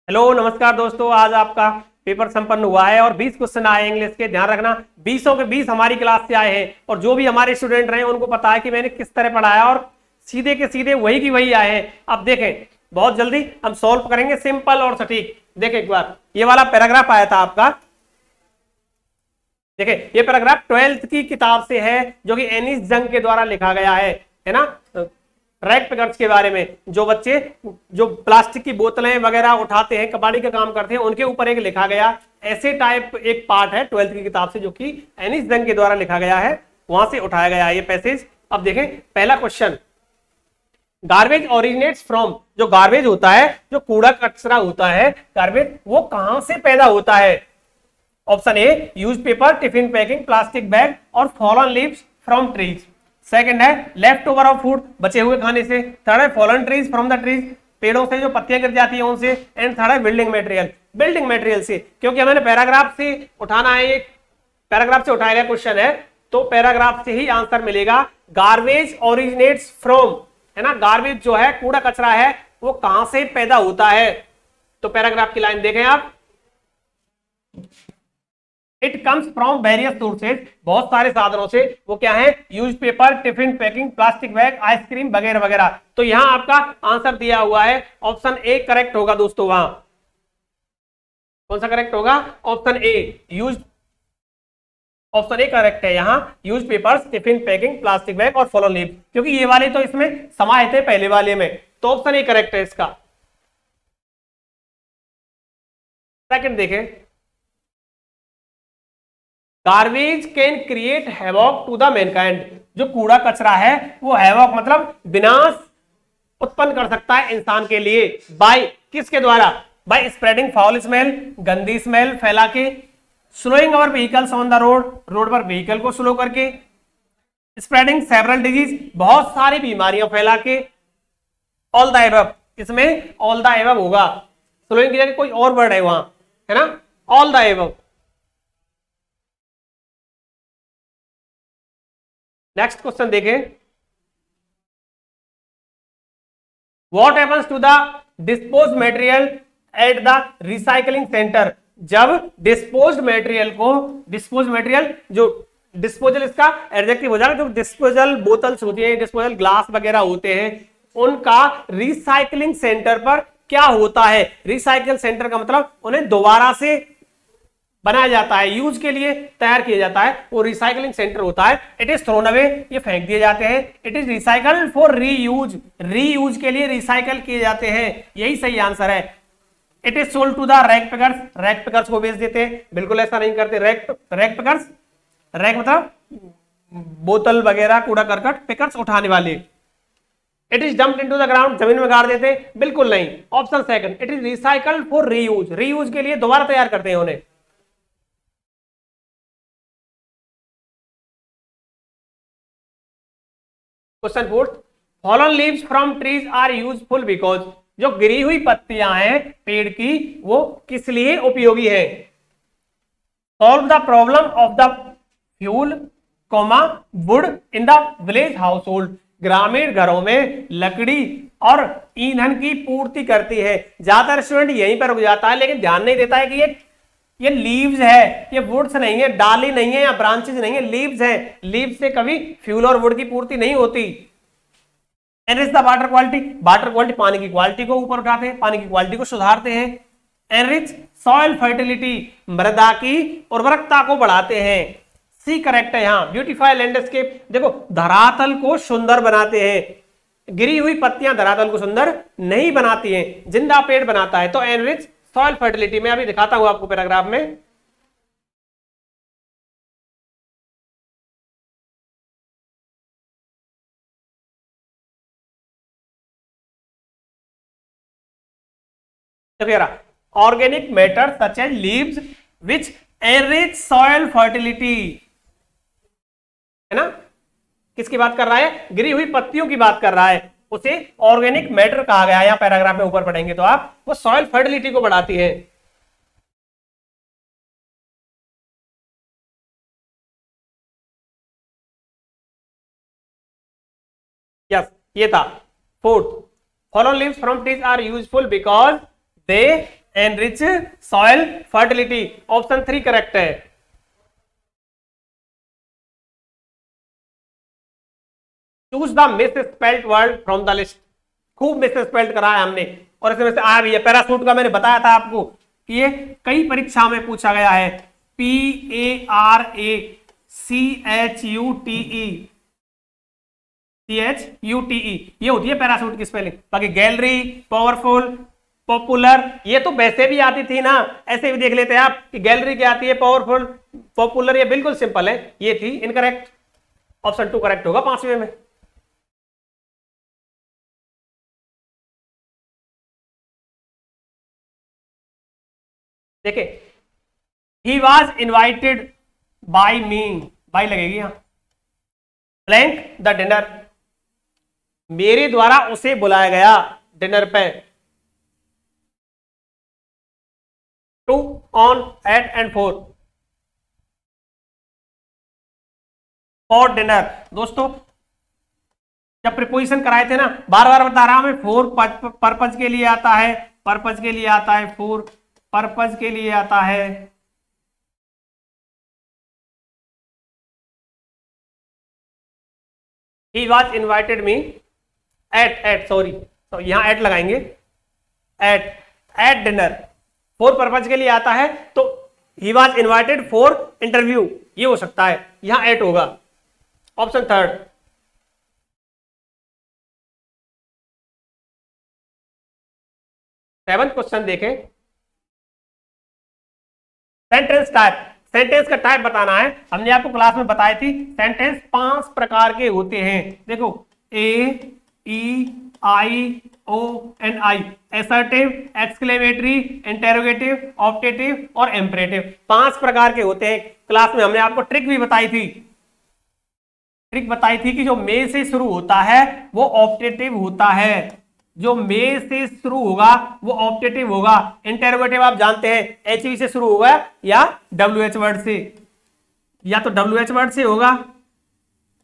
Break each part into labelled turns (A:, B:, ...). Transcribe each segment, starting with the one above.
A: Hello नमस्कार दोस्तों, आज आपका पेपर संपन्न हुआ है और 20 क्वेश्चन आए इंग्लिश के। ध्यान रखना 20 के 20 हमारी क्लास से आए हैं और जो भी हमारे स्टूडेंट रहे उनको पता है कि मैंने किस तरह पढ़ाया और सीधे के सीधे वही की वही आए हैं। अब देखें, बहुत जल्दी हम सॉल्व करेंगे, सिंपल और सटीक। देखें एक बार, ये वाला पैराग्राफ आया था आपका। देखिए ये पैराग्राफ 12th की किताब से है जो कि एनिस जंग के द्वारा लिखा गया है ना। रैग पिकर्स के बारे में, जो बच्चे जो प्लास्टिक की बोतलें वगैरह उठाते हैं, कबाड़ी का काम करते हैं, उनके ऊपर एक लिखा गया ऐसे टाइप एक पार्ट है 12th की किताब से जो कि एनिस जंग के द्वारा लिखा गया है, वहां से उठाया गया है ये पैसेज। अब देखें पहला क्वेश्चन, गार्बेज ओरिजिनेट्स फ्रॉम, जो गार्बेज होता है, जो कूड़ा कचरा होता है गार्बेज, वो कहां से पैदा होता है? Option A use paper, tiffin packing, plastic bag और fallen leaves from trees. Second है लेफ्ट ओवर ऑफ फूड, बचे हुए खाने से। थर्ड है fallen trees from the trees, पेड़ों से जो पत्तियां गिर जाती हैं उनसे। एंड थर्ड है बिल्डिंग मटेरियल, बिल्डिंग मटेरियल से, क्योंकि हमें पैराग्राफ से उठाना है, एक पैराग्राफ से उठाया गया क्वेश्चन है तो पैराग्राफ से ही आंसर मिलेगा। गार्बेज ओरिजिनेट्स फ्रॉम, है ना, गार्बेज जो है कूड़ा कचरा है वो कहां से पैदा होता है? तो पैराग्राफ की लाइन देखें आप, it comes from various sources, बहुत सारे साधनों से। वो क्या है? Use paper, tiffin packing, plastic bag, ice cream वगैरह वगैरह। तो यहां आपका आंसर दिया हुआ है, ऑप्शन ए करेक्ट होगा दोस्तों। वहां कौन सा करेक्ट होगा? Option A, use, option A correct है यहाँ। Use papers, tiffin packing, plastic bag और फॉलन लीव, क्योंकि ये वाले तो इसमें समाये थे पहले वाले में, तो ऑप्शन ए करेक्ट है इसका। सेकंड देखें, garbage can create havoc to the mankind, जो कूड़ा कचरा है वो हैवॉक मतलब विनाश उत्पन्न कर सकता है इंसान के लिए। बाय किसके द्वारा? बाय स्प्रेडिंग फाउल स्मेल, गंदी स्मेल फैला के, slowing our vehicles on the road, road पर व्हीकल को स्लो करके, स्प्रेडिंग सेवरल डिजीज, बहुत सारी बीमारियां फैला के, ऑल द एबव, इसमें ऑल द एबव होगा, स्लोइंग की जगह कोई और वर्ड है वहां, है ना, all the above. Next question देखें, what happens to the disposed material at the recycling centre, जब डिस्पोज्ड मटेरियल को, डिस्पोज्ड मटेरियल जो डिस्पोजल इसका एडजेक्टिव हो जाएगा, जो डिस्पोजल बोतल्स होती है, डिस्पोजल ग्लास वगैरह होते हैं, उनका रिसाइकलिंग सेंटर पर क्या होता है? रिसाइकल सेंटर का मतलब उन्हें दोबारा से बनाया जाता है, यूज के लिए तैयार किया जाता है, वो रिसाइकलिंग सेंटर होता है। इट इज थ्रोन अवे, ये फेंक दिए जाते हैं। It is recycle for reuse, reuse के लिए रिसाइकल किए जाते हैं, यही सही आंसर है। It is sold to the rag pickers, rag pickers को बेच देते हैं, बिल्कुल ऐसा नहीं करते। रैग पिकर्स, रैग मतलब बोतल वगैरह कूड़ा करकट, पिकर्स उठाने वाले। It is dumped into the ground, जमीन में गाड़ देते, बिल्कुल नहीं। Option second, it is recycle for reuse, reuse के लिए दोबारा तैयार करते हैं उन्हें। Question fourth, fallen leaves from trees are useful because, जो गिरी हुई पत्तियां हैं पेड़ की वो किस लिए उपयोगी है? Solve the problem of the fuel comma wood in the village household, ग्रामीण घरों में लकड़ी और ईंधन की पूर्ति करती है। ज्यादातर स्टूडेंट यहीं पर रुक जाता है, लेकिन ध्यान नहीं देता है कि ये लीव्स है, ये वुड्स नहीं है, डाली नहीं है या ब्रांचेज नहीं है, लीव्स है। लीव्स से कभी फ्यूल और वुड की पूर्ति नहीं होती। Enrich the water quality, water quality पानी की क्वालिटी को ऊपर उठाते हैं, पानी की क्वालिटी को सुधारते हैं। एनरिच सॉइल फर्टिलिटी, मृदा की उर्वरकता को बढ़ाते हैं। सी करेक्ट है यहाँ। ब्यूटीफाई लैंडस्केप, देखो धरातल को सुंदर बनाते हैं। गिरी हुई पत्तियां धरातल को सुंदर नहीं बनाती हैं, जिंदा पेड़ बनाता है। तो एनरिच सॉइल फर्टिलिटी, मैं अभी दिखाता हूं आपको पैराग्राफ में। Organic matter such as leaves which enrich soil fertility, है ना, किसकी बात कर रहा है? गिरी हुई पत्तियों की बात कर रहा है, उसे ऑर्गेनिक मैटर कहा गया है। यहां पैराग्राफ में ऊपर पढ़ेंगे तो आप, वो सॉइल फर्टिलिटी को बढ़ाती है। ये था fourth, fallen leaves from trees are useful because they enrich soil fertility. Option 3 correct है। Choose the misspelled word from the list. खूब मिस स्पेल्ड करा है हमने और इसमें से आया भी है। पैरासूट का मैंने बताया था आपको कि ये कई परीक्षा में पूछा गया है। PARACHUTE ये होती है पैरासूट की स्पेलिंग। बाकी गैलरी, पावरफुल, पॉपुलर ये तो वैसे भी आती थी ना, ऐसे भी देख लेते हैं आप कि गैलरी क्या आती है, पावरफुल, पॉपुलर, ये बिल्कुल सिंपल है। ये थी इनकरेक्ट। ऑप्शन 2 करेक्ट होगा 5वें में। देखे, he was invited by me, by लगेगी यहां, ब्लैंक द डिनर, मेरे द्वारा उसे बुलाया गया डिनर पे। 2 on, at and 4 for dinner. दोस्तों जब प्रीपोजिशन कराए थे ना, बार बार बता रहा हूं मैं, 4 पर्पज के लिए आता है, पर्पज के लिए आता है, 4 पर्पज के लिए आता है। He was invited me at sorry, तो यहां एट लगाएंगे, एट डिनर। 4 पर्पज के लिए आता है तो he was invited for interview, ये हो सकता है, यहां एट होगा। ऑप्शन 3। 7th क्वेश्चन देखें। सेंटेंस टाइप, सेंटेंस का टाइप बताना है। हमने आपको क्लास में बताई थी सेंटेंस 5 प्रकार के होते हैं। देखो, A, E, I, O and I, assertive, exclamatory, interrogative, optative और एम्परेटिव। 5 प्रकार के होते हैं। क्लास में हमने आपको ट्रिक भी बताई थी, ट्रिक बताई थी कि जो मे से शुरू होता है वो ऑप्टेटिव होता है, जो मे से शुरू होगा वो ऑप्टेटिव होगा। इंटेरोगेटिव आप जानते हैं एचवी से शुरू होगा या डब्ल्यूएच वर्ड से, या तो डब्ल्यूएच वर्ड से होगा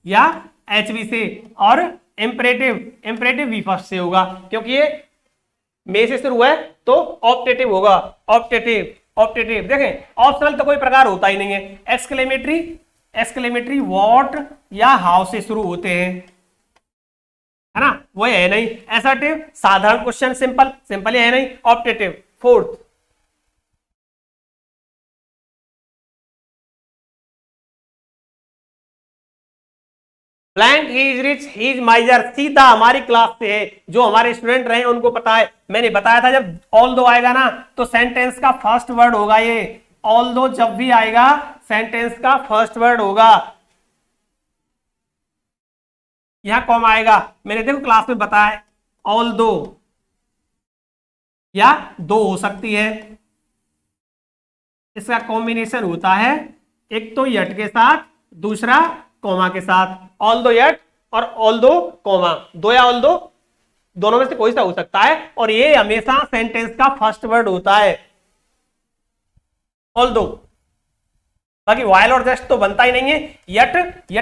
A: या एचवी से। और इंपरेटिव वी फर्स्ट से होगा, क्योंकि ये मे से शुरू है तो ऑप्टेटिव होगा। ऑप्टेटिव देखें, ऑप्शनल तो कोई प्रकार होता ही नहीं है। एक्सक्लेमेटरी व्हाट या हाउ से शुरू होते हैं, है ना, वो है नहीं। असर्टिव साधारण क्वेश्चन, सिंपल है नहीं। Optative 4th। Blank, he is rich, he is माइजर, सीधा हमारी क्लास से है, जो हमारे स्टूडेंट रहे उनको पता है। मैंने बताया था जब ऑल दो आएगा ना तो सेंटेंस का फर्स्ट वर्ड होगा ये। ऑल दो जब भी आएगा सेंटेंस का फर्स्ट वर्ड होगा। यहां कॉमा आएगा, मैंने देखो क्लास में बताया है, ऑल दो या दो हो सकती है। इसका कॉम्बिनेशन होता है एक तो यट के साथ, दूसरा कॉमा के साथ। ऑल दो यट और ऑल दो कॉमा, दो या ऑल दो, दोनों में से कोई सा हो सकता है। और ये हमेशा सेंटेंस का फर्स्ट वर्ड होता है, ऑल दो। बाकी वाइल और जस्ट तो बनता ही नहीं है। यट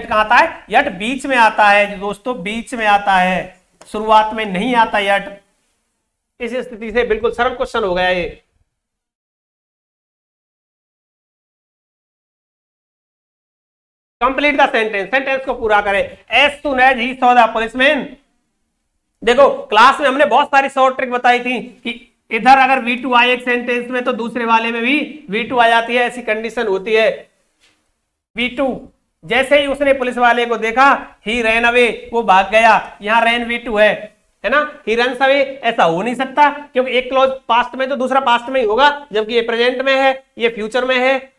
A: कहां आता है? यट बीच में आता है दोस्तों, बीच में आता है, शुरुआत में नहीं आता यट। इस स्थिति से बिल्कुल सरल क्वेश्चन हो गया ये। कंप्लीट द सेंटेंस, सेंटेंस को पूरा करें। As soon as he saw the policeman. देखो क्लास में हमने बहुत सारी शॉर्ट ट्रिक बताई थी कि इधर अगर V2 आए एक सेंटेंस में तो दूसरे वाले में भी V2 आ जाती है, ऐसी कंडीशन होती है। V2 जैसे ही उसने पुलिस वाले को देखा, ही रैन अवे, वो भाग गया। यहां रैन V2 है ना, ही रन्स अवे ऐसा हो नहीं सकता क्योंकि एक क्लॉज पास्ट में तो दूसरा पास्ट में ही होगा, जबकि ये प्रेजेंट में है, ये फ्यूचर में है,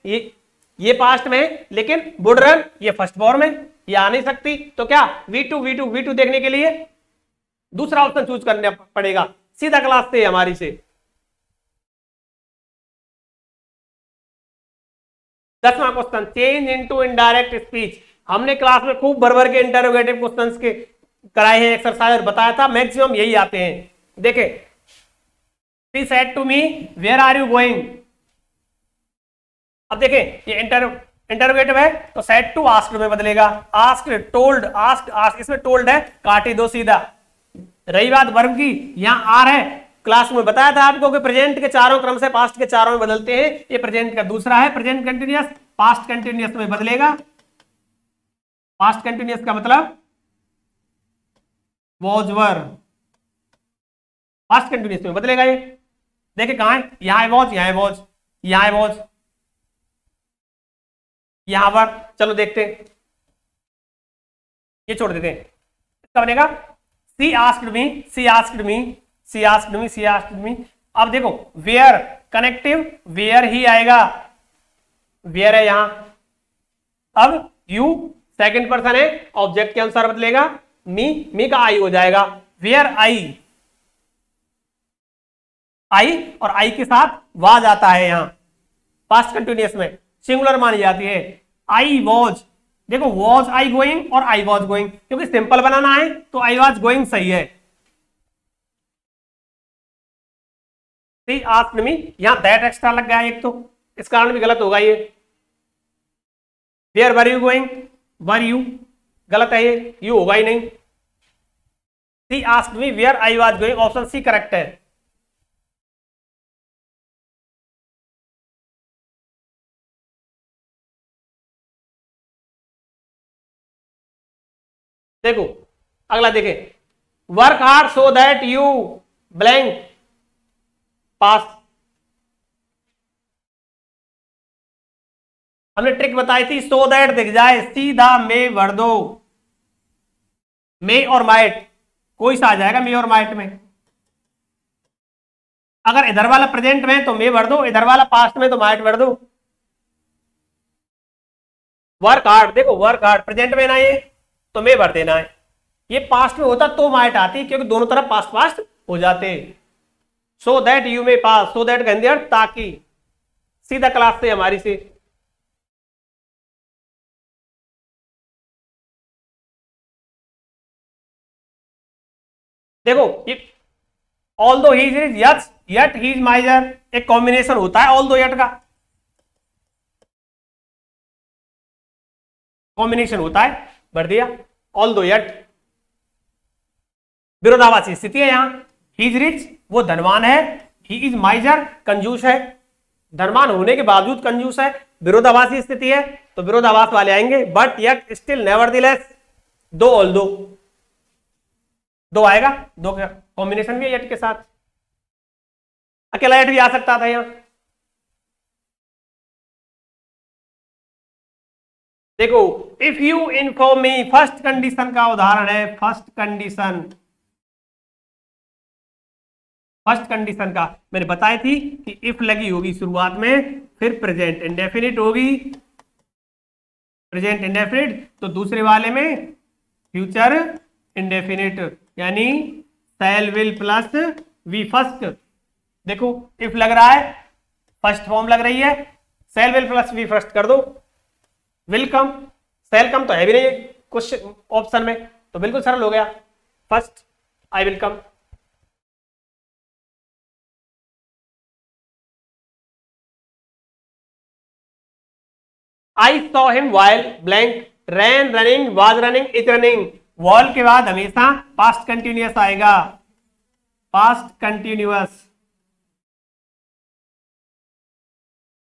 A: ये पास्ट में है, लेकिन वुड रन ये फर्स्ट फॉर्म में, ये आ नहीं सकती। तो क्या V2 देखने के लिए दूसरा ऑप्शन चूज करना पड़ेगा, सीधा क्लास से हमारी से। 10वां question, change into indirect speech. हमने क्लास में खूब भर के इंटरोगेटिव क्वेश्चंस के कराए हैं एक्सरसाइज और बताया था, मैक्सिमम यही आते हैं। देखें, she said to me where are you going. अब देखें ये इंटरोगेटिव है तो सेड टू आस्क्ड में बदलेगा। आस्क्ड, टोल्ड, आस्क्ड, इसमें टोल्ड है, काटी दो सीधा। रही बात वर्ब की, यहां आर है क्लास में बताया था आपको कि प्रेजेंट के चारों क्रम से पास्ट के चारों में बदलते हैं। ये प्रेजेंट का दूसरा है, प्रेजेंट कंटिन्यूअस। पास्ट कंटिन्यूअस में बदलेगा। पास्ट कंटिन्यूअस का मतलब वॉज वर, पास्ट कंटिन्यूअस में बदलेगा ये। देखिए कहां है, यहां है वॉज, यहां है वॉज, यहां है वॉज, यहां पर। चलो देखते हैं, ये छोड़ देते हैं। इसका बनेगा सी आस्क्ड मी, सी आस्क्ड मी, सी आस्क्ड मी, सी आस्क्ड मी। अब देखो वेयर कनेक्टिव, वेयर ही आएगा, वेयर है यहां। अब यू सेकंड पर्सन है, ऑब्जेक्ट के अनुसार बदलेगा। मी का आई हो जाएगा, वेयर आई, आई और आई के साथ वाज आता है यहां पास्ट कंटिन्यूअस में, सिंगुलर मानी जाती है। आई वॉज, देखो वॉज आई गोइंग और आई वॉज गोइंग, क्योंकि सिंपल बनाना है तो आई वॉज गोइंग सही है। सी आस्क्ड मी, यहां दैट एक्स्ट्रा लग गया एक, तो इस कारण भी गलत होगा ये। Where were you going, were you, गलत है ये, यू होगा ही नहीं। She asked me where I was going, option C correct है। देखो अगला देखें, work hard so that you blank pass. हमने ट्रिक बताई थी, सो दैट दिख जाए सीधा मे भर दो। मे और माइट कोई सा आ जाएगा, मे और माइट में। अगर इधर वाला प्रेजेंट में तो मे भर दो, इधर वाला पास्ट में तो माइट भर दो। वर्क हार्ड, देखो वर्क हार्ड प्रेजेंट में ना ये तो मे भर देना है। ये पास्ट में होता तो माइट आती, क्योंकि दोनों तरफ पास्ट पास्ट हो जाते। सो that you may pass, so that कहते ताकि, सीधा क्लास से हमारी से। देखो ये ऑल दो he is yet, yet he is माइजर, एक कॉम्बिनेशन होता है ऑल दो यट का, कॉम्बिनेशन होता है, भर दिया ऑल दो यट। विरोधाभासी स्थिति है यहां, ही इज रिच वो धनवान है, ही इज माइजर कंजूस है, धनवान होने के बावजूद कंजूस है। विरोधाभासी स्थिति है तो विरोधाभास वाले आएंगे, बट यट स्टिल नेवरदीलेस, दो ऑल दो, दो आएगा, दो का कॉम्बिनेशन भी है यट के साथ। अकेला यट भी आ सकता था यहां। देखो if you inform me, first condition का उदाहरण है, फर्स्ट कंडीशन, फर्स्ट कंडीशन का मैंने बताई थी कि इफ लगी होगी शुरुआत में, फिर प्रेजेंट इंडेफिनिट होगी, प्रेजेंट इंडेफिनिट, तो दूसरे वाले में फ्यूचर इंडेफिनिट, यानी shall will plus V first. देखो इफ लग रहा है, फर्स्ट फॉर्म लग रही है, shall will plus V first कर दो, विल कम, शैल कम तो है भी नहीं क्वेश्चन ऑप्शन में, तो बिल्कुल सरल हो गया, first I will come. I saw him while blank ran running was running is running. While के बाद हमेशा पास्ट कंटिन्यूअस आएगा, पास्ट कंटिन्यूअस,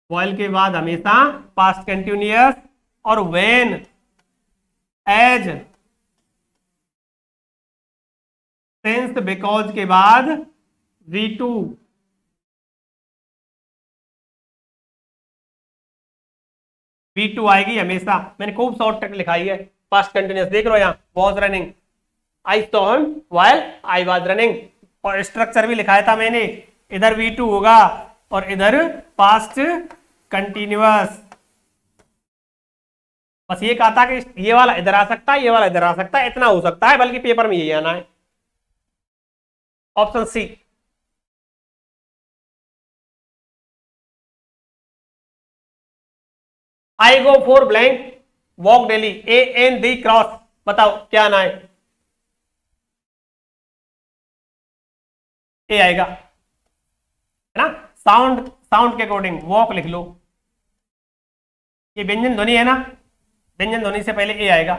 A: वॉल के बाद हमेशा पास्ट कंटिन्यूअस। और व्हेन, एज, सिंस, बिकॉज के बाद V2, V2 आएगी हमेशा। मैंने खूब शॉर्ट ट्रिक लिखाई है, पास्ट कंटिन्यूअस देख लो यहाँ, was running, I saw him while I was running, और स्ट्रक्चर भी लिखाया था मैंने, इधर V2 होगा और इधर पास्ट कंटिन्यूअस। बस ये कहा था कि ये वाला इधर आ सकता है, ये वाला इधर आ सकता है, इतना हो सकता है, बल्कि पेपर में यही आना है, option C. I go for blank walk daily, a an the cross, बताओ क्या आना है, ए आएगा, है ना। साउंड, साउंड के अकॉर्डिंग वॉक लिख लो, ये व्यंजन ध्वनि है ना, व्यंजन ध्वनि से पहले ए आएगा।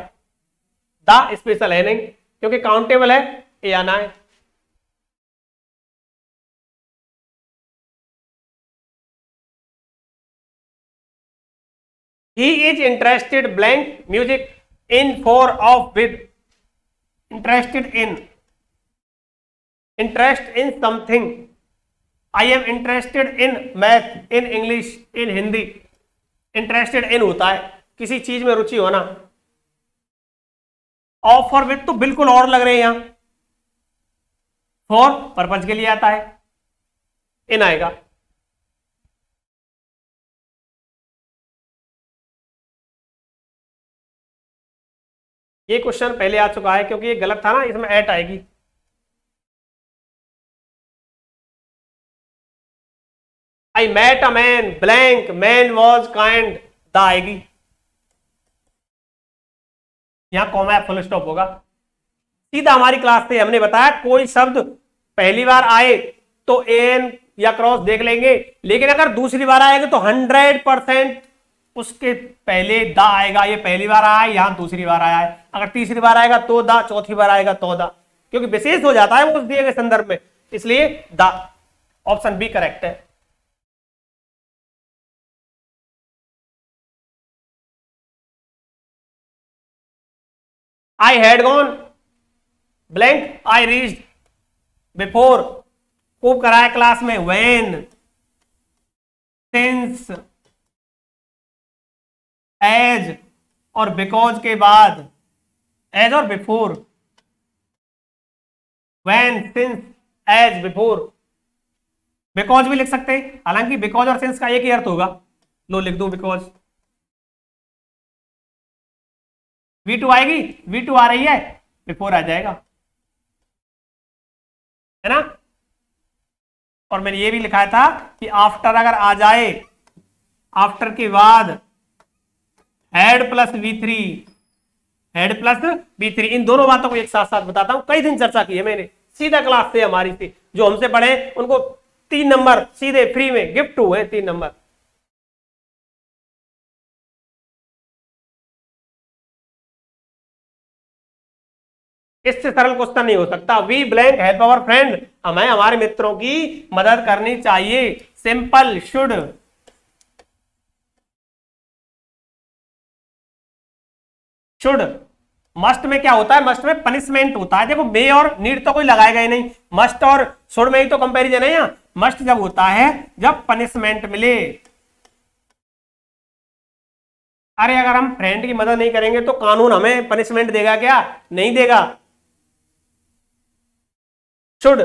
A: द स्पेशल है नहीं, क्योंकि काउंटेबल है, ए आना है। He is interested blank music in for of with interested in, interest in something, I am interested in math, in English, in Hindi. Interested in होता है किसी चीज में रुचि होना, ऑफ फॉर विद तो बिल्कुल और लग रहे हैं यहां, फॉर पर्पज के लिए आता है, इन आएगा। ये क्वेश्चन पहले आ चुका है क्योंकि ये गलत था ना, इसमें एट आएगी। I met a man blank man was kind, the आएगी, यहां कॉमा फुल स्टॉप होगा। सीधा हमारी क्लास से हमने बताया कोई शब्द पहली बार आए तो एन या क्रॉस देख लेंगे, लेकिन अगर दूसरी बार आएगा तो 100% उसके पहले द आएगा। ये पहली बार आया है, यहां दूसरी बार आया है, अगर तीसरी बार आएगा तो द, चौथी बार आएगा तो द, क्योंकि विशेष हो जाता है वो उस दिए गए संदर्भ में, इसलिए द। ऑप्शन बी करेक्ट है। I had gone blank, I reached before, खूब कराया क्लास में, when, since, as और because के बाद, as और before, when, since, as, before, because भी लिख सकते हैं, हालांकि because और since का एक ही अर्थ होगा। लो लिख दूं because, V2 आएगी, V2 आ रही है, बिफोर आ जाएगा, है ना। और मैंने ये भी लिखा था कि आफ्टर अगर आ जाए, आफ्टर के बाद head plus V3, head plus V3, इन दोनों बातों को एक साथ साथ बताता हूं। कई दिन चर्चा की है मैंने, सीधा क्लास से हमारी थी, जो हमसे पढ़े उनको 3 नंबर सीधे फ्री में गिफ्ट हुए, 3 नंबर। इससे सरल क्वेश्चन नहीं हो सकता। We blank help our friend, हमें हमारे मित्रों की मदद करनी चाहिए। Simple, should, should. मस्ट में क्या होता है, मस्ट में पनिशमेंट होता है। देखो मे और नीड तो कोई लगाएगा ही नहीं, मस्ट और शुड में ही तो कंपैरिजन है। यहाँ मस्ट जब होता है जब पनिशमेंट मिले। अरे अगर हम फ्रेंड की मदद नहीं करेंगे तो कानून हमें पनिशमेंट देगा क्या? नहीं देगा। शुड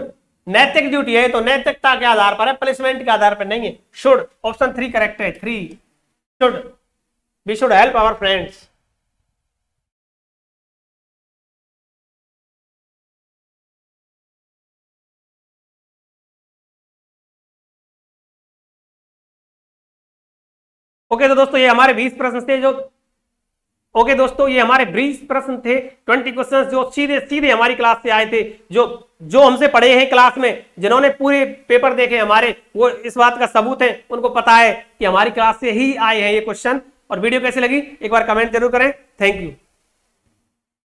A: नैतिक ड्यूटी है तो नैतिकता के आधार पर है, पनिशमेंट के आधार पर नहीं है। शुड ऑप्शन 3 करेक्ट है। 3 should, we should help our friends. Okay तो दोस्तों ये हमारे 20 प्रश्न थे जो ओके दोस्तों ये हमारे 20 प्रश्न थे, 20 क्वेश्चंस जो सीधे सीधे हमारी क्लास से आए थे, जो हमसे पढ़े हैं क्लास में, जिन्होंने पूरे पेपर देखे हमारे, वो इस बात का सबूत है, उनको पता है कि हमारी क्लास से ही आए हैं ये क्वेश्चन। और वीडियो कैसी लगी एक बार कमेंट जरूर करें। Thank you.